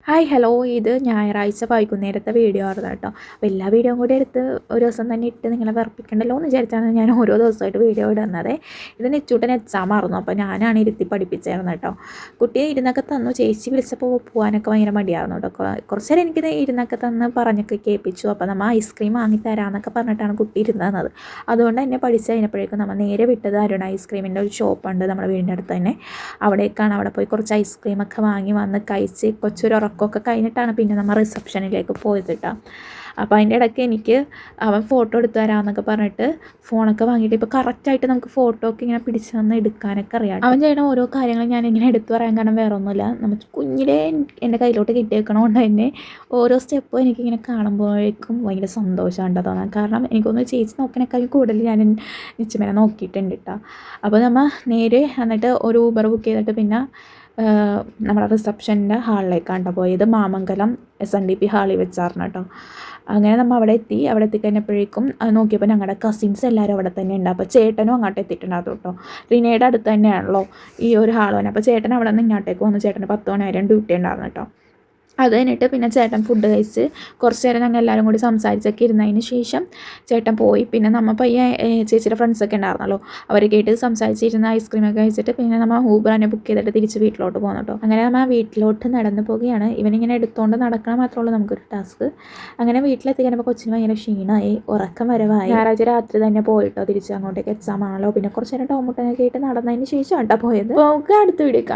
Hi hello, ഇത് ഞായറാഴ്ച വൈകുന്നേരത്തെ വീഡിയോ ആയിരുന്നു കേട്ടോ. അപ്പോൾ എല്ലാ വീഡിയോയും കൂടി എടുത്ത് ഒരു ദിവസം തന്നെ ഇട്ട് നിങ്ങളെ വെറുപ്പിക്കണ്ടല്ലോ എന്ന് വിചാരിച്ചാണ് ഞാൻ ഓരോ ദിവസമായിട്ട് വീഡിയോ ഇടുന്നത്. ഇത് നെച്ചൂട്ടന് എക്സാം ആയിരുന്നു, അപ്പോൾ ഞാനാണ് ഇരുത്തി പഠിപ്പിച്ചായിരുന്നു കേട്ടോ. കുട്ടിയെ ഇരുന്നൊക്കെ തന്നു. ചേച്ചി വിളിച്ചപ്പോൾ പോകാനൊക്കെ ഭയങ്കര മടിയായിരുന്നു കേട്ടോ. കുറച്ച് നേരം എനിക്കിത് ഇരുന്നൊക്കെ തന്ന് പറഞ്ഞൊക്കെ കേൾപ്പിച്ചു. അപ്പോൾ നമ്മൾ ഐസ്ക്രീം വാങ്ങി തരാമെന്നൊക്കെ പറഞ്ഞിട്ടാണ് കുട്ടി ഇരുന്നത്. അതുകൊണ്ട് തന്നെ പഠിച്ച് കഴിഞ്ഞപ്പോഴേക്കും നമ്മൾ നേരെ വിട്ടത് അരുൺ ഐസ്ക്രീമിൻ്റെ ഒരു ഷോപ്പുണ്ട് നമ്മുടെ വീടിൻ്റെ അടുത്ത് തന്നെ. അവിടേക്കാണ്. അവിടെ പോയി കുറച്ച് ഐസ്ക്രീമൊക്കെ വാങ്ങി വന്ന് കഴിച്ച് കൊച്ചൊരു ഉറക്കമൊക്കെ കഴിഞ്ഞിട്ടാണ് പിന്നെ നമ്മൾ റിസപ്ഷനിലേക്ക് പോയത് കേട്ടോ. അപ്പോൾ അതിൻ്റെ ഇടയ്ക്ക് എനിക്ക് അവൻ ഫോട്ടോ എടുത്തു തരാമെന്നൊക്കെ പറഞ്ഞിട്ട് ഫോണൊക്കെ വാങ്ങിയിട്ട് ഇപ്പോൾ കറക്റ്റായിട്ട് നമുക്ക് ഫോട്ടോ ഒക്കെ ഇങ്ങനെ പിടിച്ച് വന്ന് എടുക്കാനൊക്കെ അറിയാം. അവൻ ചെയ്യണ ഓരോ കാര്യങ്ങളും ഞാനിങ്ങനെ എടുത്തു പറയാൻ കാരണം വേറെ ഒന്നുമില്ല, നമുക്ക് കുഞ്ഞിലെ എൻ്റെ കയ്യിലോട്ട് കിട്ടിയേക്കണോണ്ട് തന്നെ ഓരോ സ്റ്റെപ്പും എനിക്കിങ്ങനെ കാണുമ്പോഴേക്കും ഭയങ്കര സന്തോഷമാണ് തോന്നാം. കാരണം എനിക്കൊന്ന് ചേച്ചി നോക്കണേക്കാളും കൂടുതൽ ഞാൻ നിച്ചമേനെ നോക്കിയിട്ടുണ്ട് കേട്ടോ. അപ്പോൾ നമ്മൾ നേരെ എന്നിട്ട് ഒരു ഊബർ ബുക്ക് ചെയ്തിട്ട് പിന്നെ നമ്മുടെ റിസപ്ഷൻ്റെ ഹാളിലേക്കാണ് പോയത്. മാമംഗലം SNDP ഹാളിൽ വെച്ചായിരുന്നു കേട്ടോ. അങ്ങനെ നമ്മൾ അവിടെ എത്തിക്കഴിഞ്ഞപ്പോഴേക്കും നോക്കിയപ്പോൾ ഞങ്ങളുടെ കസിൻസ് എല്ലാവരും അവിടെ തന്നെ ഉണ്ട്. അപ്പോൾ ചേട്ടനും അങ്ങോട്ട് എത്തിയിട്ടുണ്ടായിരുന്നു കേട്ടോ. റിനയുടെ അടുത്ത് തന്നെയാണല്ലോ ഈ ഒരു ഹാൾ തന്നെ. അപ്പോൾ ചേട്ടൻ അവിടെ നിന്ന് ഇങ്ങോട്ടേക്ക് വന്നു. ചേട്ടന് 10 മണി വരെ ഡ്യൂട്ടി ഉണ്ടായിരുന്നു കേട്ടോ. അത് കഴിഞ്ഞിട്ട് പിന്നെ ചേട്ടൻ ഫുഡ് കഴിച്ച് കുറച്ച് നേരം ഞങ്ങൾ എല്ലാവരും കൂടി സംസാരിച്ചൊക്കെ ഇരുന്നതിന് ശേഷം ചേട്ടൻ പോയി. പിന്നെ നമ്മൾ പയ്യെ ചേച്ചിയുടെ ഫ്രണ്ട്സൊക്കെ ഉണ്ടായിരുന്നല്ലോ, അവരൊക്കെ ആയിട്ട് സംസാരിച്ചിരുന്ന ഐസ്ക്രീമൊക്കെ കഴിച്ചിട്ട് പിന്നെ നമ്മൾ ഊബർ തന്നെ ബുക്ക് ചെയ്തിട്ട് തിരിച്ച് വീട്ടിലോട്ട് പോകുന്നു കേട്ടോ. അങ്ങനെ നമ്മൾ വീട്ടിലോട്ട് നടന്നു പോവുകയാണ്. ഇവനിങ്ങനെ എടുത്തുകൊണ്ട് നടക്കണം മാത്രമേ ഉള്ളൂ നമുക്കൊരു ടാസ്ക്. അങ്ങനെ വീട്ടിലെത്തിക്കാനപ്പോൾ കൊച്ചിന് ഭയങ്കര ക്ഷീണമായി, ഉറക്കം വരവായി. ഞായറാഴ്ച രാത്രി തന്നെ പോയിട്ടോ തിരിച്ച്. അങ്ങോട്ടേക്ക് എക്സാം ആണല്ലോ. പിന്നെ കുറച്ച് നേരം ടോമുട്ടനൊക്കെ ആയിട്ട് നടന്നതിന് ശേഷം കേട്ടോ പോയത്. നമുക്ക് അടുത്ത വീഡിയോ കാണാം.